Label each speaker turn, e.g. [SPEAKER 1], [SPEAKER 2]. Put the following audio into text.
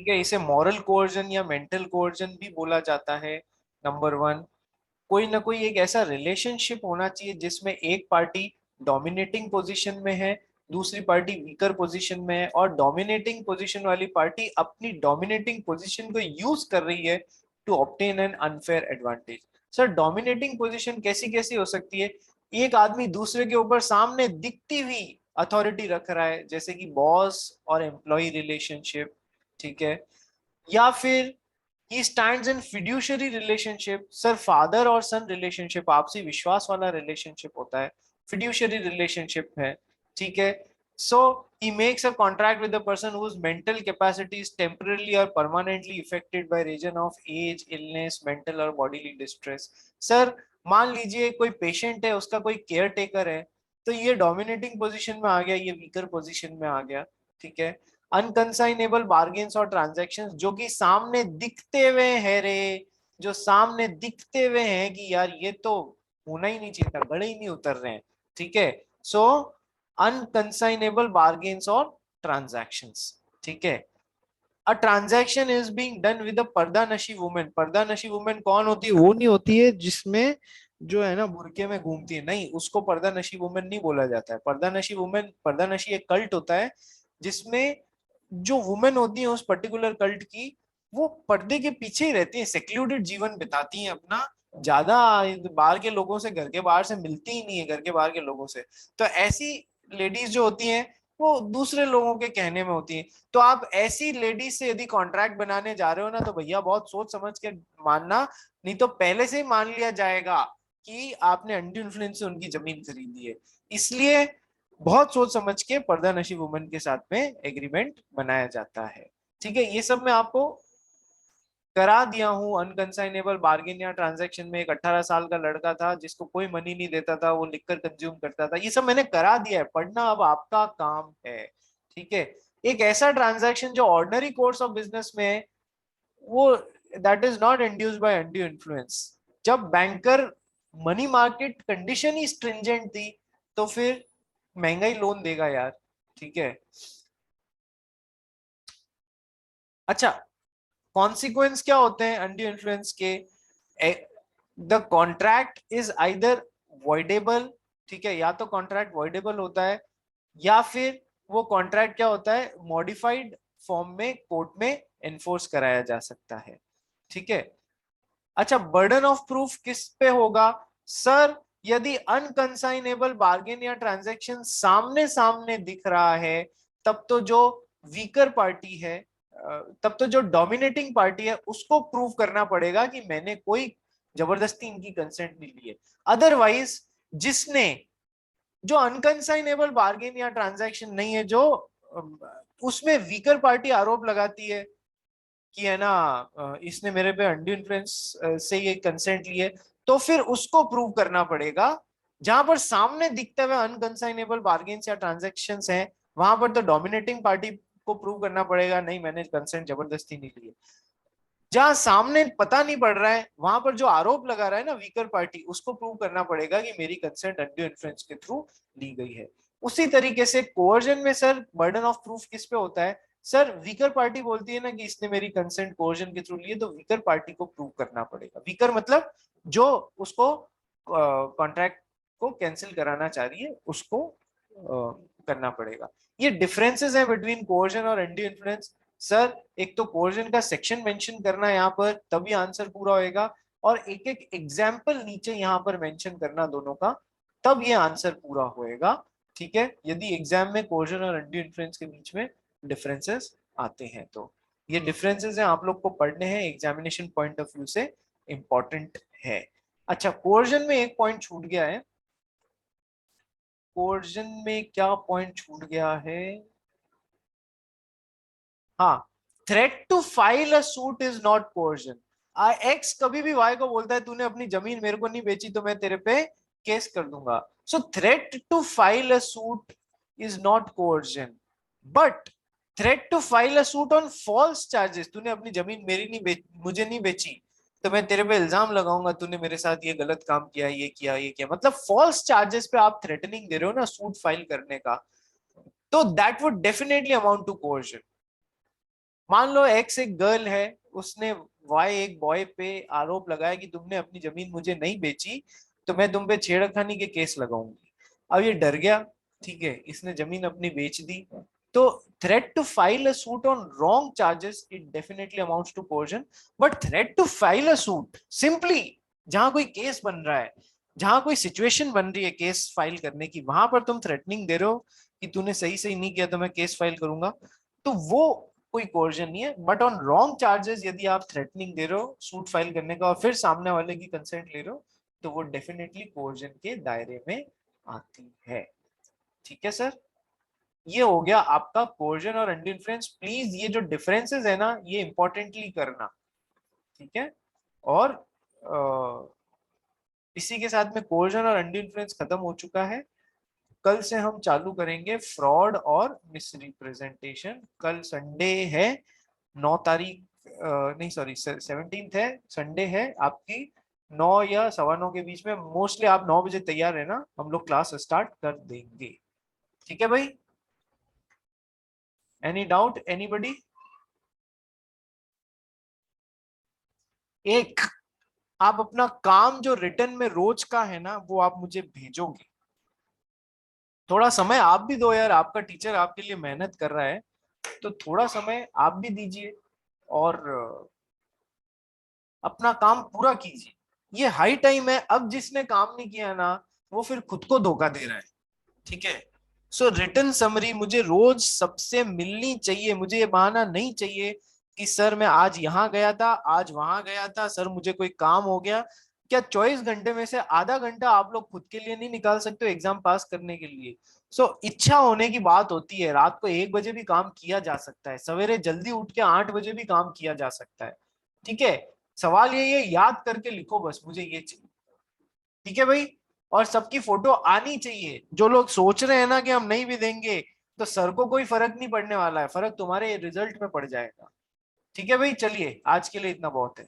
[SPEAKER 1] ठीक है, इसे मॉरल कोर्जन या मेंटल कोर्जन भी बोला जाता है। नंबर वन, कोई ना कोई एक ऐसा रिलेशनशिप होना चाहिए जिसमें एक पार्टी डोमिनेटिंग पोजीशन में है, दूसरी पार्टी वीकर पोजीशन में है, और डोमिनेटिंग पोजीशन वाली पार्टी अपनी डोमिनेटिंग पोजीशन को यूज कर रही है to obtain an unfair advantage. Sir dominating position कैसी कैसी हो सकती है? एक आदमी दूसरे के ऊपर सामने दिखती हुई अथॉरिटी रख रहा है, जैसे कि बॉस और एम्प्लॉय रिलेशनशिप, ठीक है, या फिर he stands in fiduciary relationship. Sir father और सन रिलेशनशिप आपसी विश्वास वाला रिलेशनशिप होता है, फिड्यूशरी रिलेशनशिप है, ठीक है। सो he makes a contract with a person whose mental capacity is temporarily or permanently affected by reason of age, illness, mental or bodily distress। Sir मान लीजिए कोई पेशेंट है, उसका कोई केयर टेकर है, तो ये डोमिनेटिंग पोजीशन में आ गया, ये वीकर पोजीशन में आ गया, ठीक है। अनकंसाइनेबल बार्गेन्स और ट्रांजैक्शंस जो कि सामने दिखते हुए है रे, जो सामने दिखते हुए हैं कि यार ये तो होना ही नहीं चाहिए था, गड़े ही नहीं उतर रहे हैं, ठीक है। सो अनकंसाइनेबल बार्गेन्स और ट्रांजैक्शंस, ठीक है। A transaction is being done with a पर्दा नशी वुमेन। पर्दा नशी वुमेन कौन होती है? वो नहीं होती है जिसमें जो है ना बुरके में घूमती है, नहीं, उसको पर्दा नशी वुमेन नहीं बोला जाता है। पर्दा नशी वुमेन, पर्दा नशी एक कल्ट होता है जिसमें जो वुमेन होती है उस पर्टिकुलर कल्ट की, वो पर्दे के पीछे ही रहती है, सेक्लूडेड जीवन बिताती हैं अपना, ज्यादा बाहर के लोगों से, घर के बाहर से मिलती ही नहीं है, घर के बाहर के लोगों से। तो ऐसी लेडीज जो होती हैं वो दूसरे लोगों के कहने में होती हैं। तो आप ऐसी लेडीज से यदि कॉन्ट्रैक्ट बनाने जा रहे हो ना, तो भैया बहुत सोच समझ के मानना, नहीं तो पहले से ही मान लिया जाएगा कि आपने अंडर इन्फ्लुएंस से उनकी जमीन खरीदी है। इसलिए बहुत सोच समझ के पर्दा नशी वुमन के साथ में एग्रीमेंट बनाया जाता है, ठीक है। ये सब मैं आपको करा दिया हूँ। अनकंसाइनेबल बार्गेन या ट्रांजैक्शन में एक 18 साल का लड़का था जिसको कोई मनी नहीं देता था, वो लिखकर कंज्यूम करता था, ये सब मैंने करा दिया है, पढ़ना अब आपका काम है, ठीक है। एक ऐसा ट्रांजैक्शन जो ऑर्डिनरी कोर्स ऑफ बिजनेस में है, वो that is not induced by undue influence. जब बैंकर मनी मार्केट कंडीशन ही स्ट्रिंजेंट थी, तो फिर महंगाई लोन देगा यार, ठीक है। अच्छा, कॉन्सिक्वेंस क्या होते हैं अनड्यू इन्फ्लुएंस के? The contract is either voidable, ठीक है, या तो कॉन्ट्रैक्ट वॉइडेबल होता है, या फिर वो कॉन्ट्रैक्ट क्या होता है, मॉडिफाइड फॉर्म में कोर्ट में एनफोर्स कराया जा सकता है, ठीक है। अच्छा, बर्डन ऑफ प्रूफ किस पे होगा? सर यदि अनकंसाइनेबल बार्गेन या ट्रांजैक्शन सामने सामने दिख रहा है, तब तो जो वीकर पार्टी है, तब तो जो डोमिनेटिंग पार्टी है उसको प्रूव करना पड़ेगा कि मैंने कोई जबरदस्ती इनकी कंसेंट नहीं ली है। अदरवाइज जिसने, जो अनकंसाइनेबल बार्गेन या ट्रांजैक्शन नहीं है, जो उसमें वीकर पार्टी आरोप लगाती है कि है ना इसने मेरे पे अंडू इन्फ्लुएंस से ये कंसेंट लिए, तो फिर उसको प्रूव करना पड़ेगा। जहां पर सामने दिखते हुए अनकंसाइनेबल बार्गेन्स या ट्रांजैक्शंस हैं, वहां पर तो डोमिनेटिंग पार्टी को प्रूव करना पड़ेगा नहीं मैंने कंसेंट जबरदस्ती नहीं ली है। जहां सामने पता नहीं पड़ रहा है, वहां पर जो आरोप लगा रहा है ना वीकर पार्टी, उसको प्रूव करना पड़ेगा कि मेरी कंसेंट अंडू इन्फ्लुएंस के थ्रू ली गई है। उसी तरीके से कोवर्जन में सर बर्डन ऑफ प्रूफ किस पे होता है? सर वीकर पार्टी बोलती है ना कि इसने मेरी कंसेंट कोवर्जन के थ्रू ली है, तो वीकर पार्टी को प्रूव करना पड़ेगा। वीकर मतलब जो उसको कॉन्ट्रैक्ट को कैंसिल कराना चाह रही है, उसको करना पड़ेगा। ये डिफरेंसेस हैं बिटवीन कोवर्जन और अंडू इन्फ्लुएंस। सर एक तो कोर्जन का सेक्शन मेंशन करना यहाँ पर, तभी आंसर पूरा होएगा, और एक एक एग्जाम्पल नीचे यहाँ पर मेंशन करना दोनों का, तब ये आंसर पूरा होएगा, ठीक है। यदि एग्जाम में कोर्जन और अनड्यू इन्फ्लुएंस के बीच में डिफरेंसेस आते हैं तो ये डिफरेंसेस हैं, आप लोग को पढ़ने हैं, एग्जामिनेशन पॉइंट ऑफ व्यू से इंपॉर्टेंट है। अच्छा, कोर्जन में एक पॉइंट छूट गया है। कोर्जन में क्या पॉइंट छूट गया है? हाँ, threat to file a suit is not coercion. X कभी भी वाई को बोलता है तूने अपनी जमीन मेरे को नहीं बेची तो मैं तेरे पे केस कर दूंगा। So threat to file a suit is not coercion, but threat to file a suit on false charges, तूने अपनी जमीन मेरी नहीं मुझे नहीं बेची, तो मैं तेरे पे इल्जाम लगाऊंगा तूने मेरे साथ ये गलत काम किया, ये किया, ये किया, मतलब फॉल्स चार्जेस पे आप थ्रेटनिंग दे रहे हो ना सूट फाइल करने का, तो that would definitely amount to coercion. मान लो एक्स एक गर्ल है, उसने वाई एक बॉय पे आरोप लगाया कि तुमने अपनी जमीन मुझे नहीं बेची, तो मैं तुम पे छेड़खानी के केस लगाऊंगी। अब ये डर गया, ठीक है, इसने जमीन अपनी बेच दी। तो threat to file a suit on wrong charges it definitely amounts to coercion. But threat to file a suit simply, जहां कोई केस बन रहा है, जहां कोई सिचुएशन बन रही है केस फाइल करने की, वहां पर तुम थ्रेटनिंग दे रहे हो कि तूने सही सही नहीं किया तो मैं केस फाइल करूंगा, तो वो कोई कोर्जन नहीं है। बट ऑन रॉन्ग चार्जेस यदि आप थ्रेटनिंग दे रहे हो सूट फाइल करने का और फिर सामने वाले की कंसेंट ले रहे हो, तो वो डेफिनेटली कोर्जन के दायरे में आती है। ठीक है सर, ये हो गया आपका कोर्जन और अंडर इन्फ्लुएंस। प्लीज ये जो डिफरेंसेस है ना, ये इंपॉर्टेंटली करना, ठीक है। और इसी के साथ में कोर्जन और अंडर इन्फ्लुएंस खत्म हो चुका है। कल से हम चालू करेंगे फ्रॉड और मिसरिप्रेजेंटेशन। कल संडे है, 9 तारीख, नहीं सॉरी 17th है, संडे है आपकी। 9 या 9:15 के बीच में, मोस्टली आप 9 बजे तैयार है ना, हम लोग क्लास स्टार्ट कर देंगे। ठीक है भाई, एनी डाउट एनीबडी? एक, आप अपना काम जो रिटर्न में रोज का है ना, वो आप मुझे भेजोगे। थोड़ा समय आप भी दो यार, आपका टीचर आपके लिए मेहनत कर रहा है, तो थोड़ा समय आप भी दीजिए और अपना काम पूरा कीजिए। ये हाई टाइम है, अब जिसने काम नहीं किया ना, वो फिर खुद को धोखा दे रहा है। ठीक है, सो रिटर्न समरी मुझे रोज सबसे मिलनी चाहिए। मुझे ये बहाना नहीं चाहिए कि सर मैं आज यहाँ गया था, आज वहां गया था, सर मुझे कोई काम हो गया। क्या 24 घंटे में से आधा घंटा आप लोग खुद के लिए नहीं निकाल सकते हो एग्जाम पास करने के लिए? सो इच्छा होने की बात होती है। रात को 1 बजे भी काम किया जा सकता है, सवेरे जल्दी उठ के 8 बजे भी काम किया जा सकता है। ठीक है, सवाल ये याद करके लिखो बस, मुझे ये चाहिए। ठीक है भाई, और सबकी फोटो आनी चाहिए। जो लोग सोच रहे हैं ना कि हम नहीं भी देंगे, तो सर को कोई फर्क नहीं पड़ने वाला है, फर्क तुम्हारे रिजल्ट में पड़ जाएगा। ठीक है भाई, चलिए आज के लिए इतना बहुत है।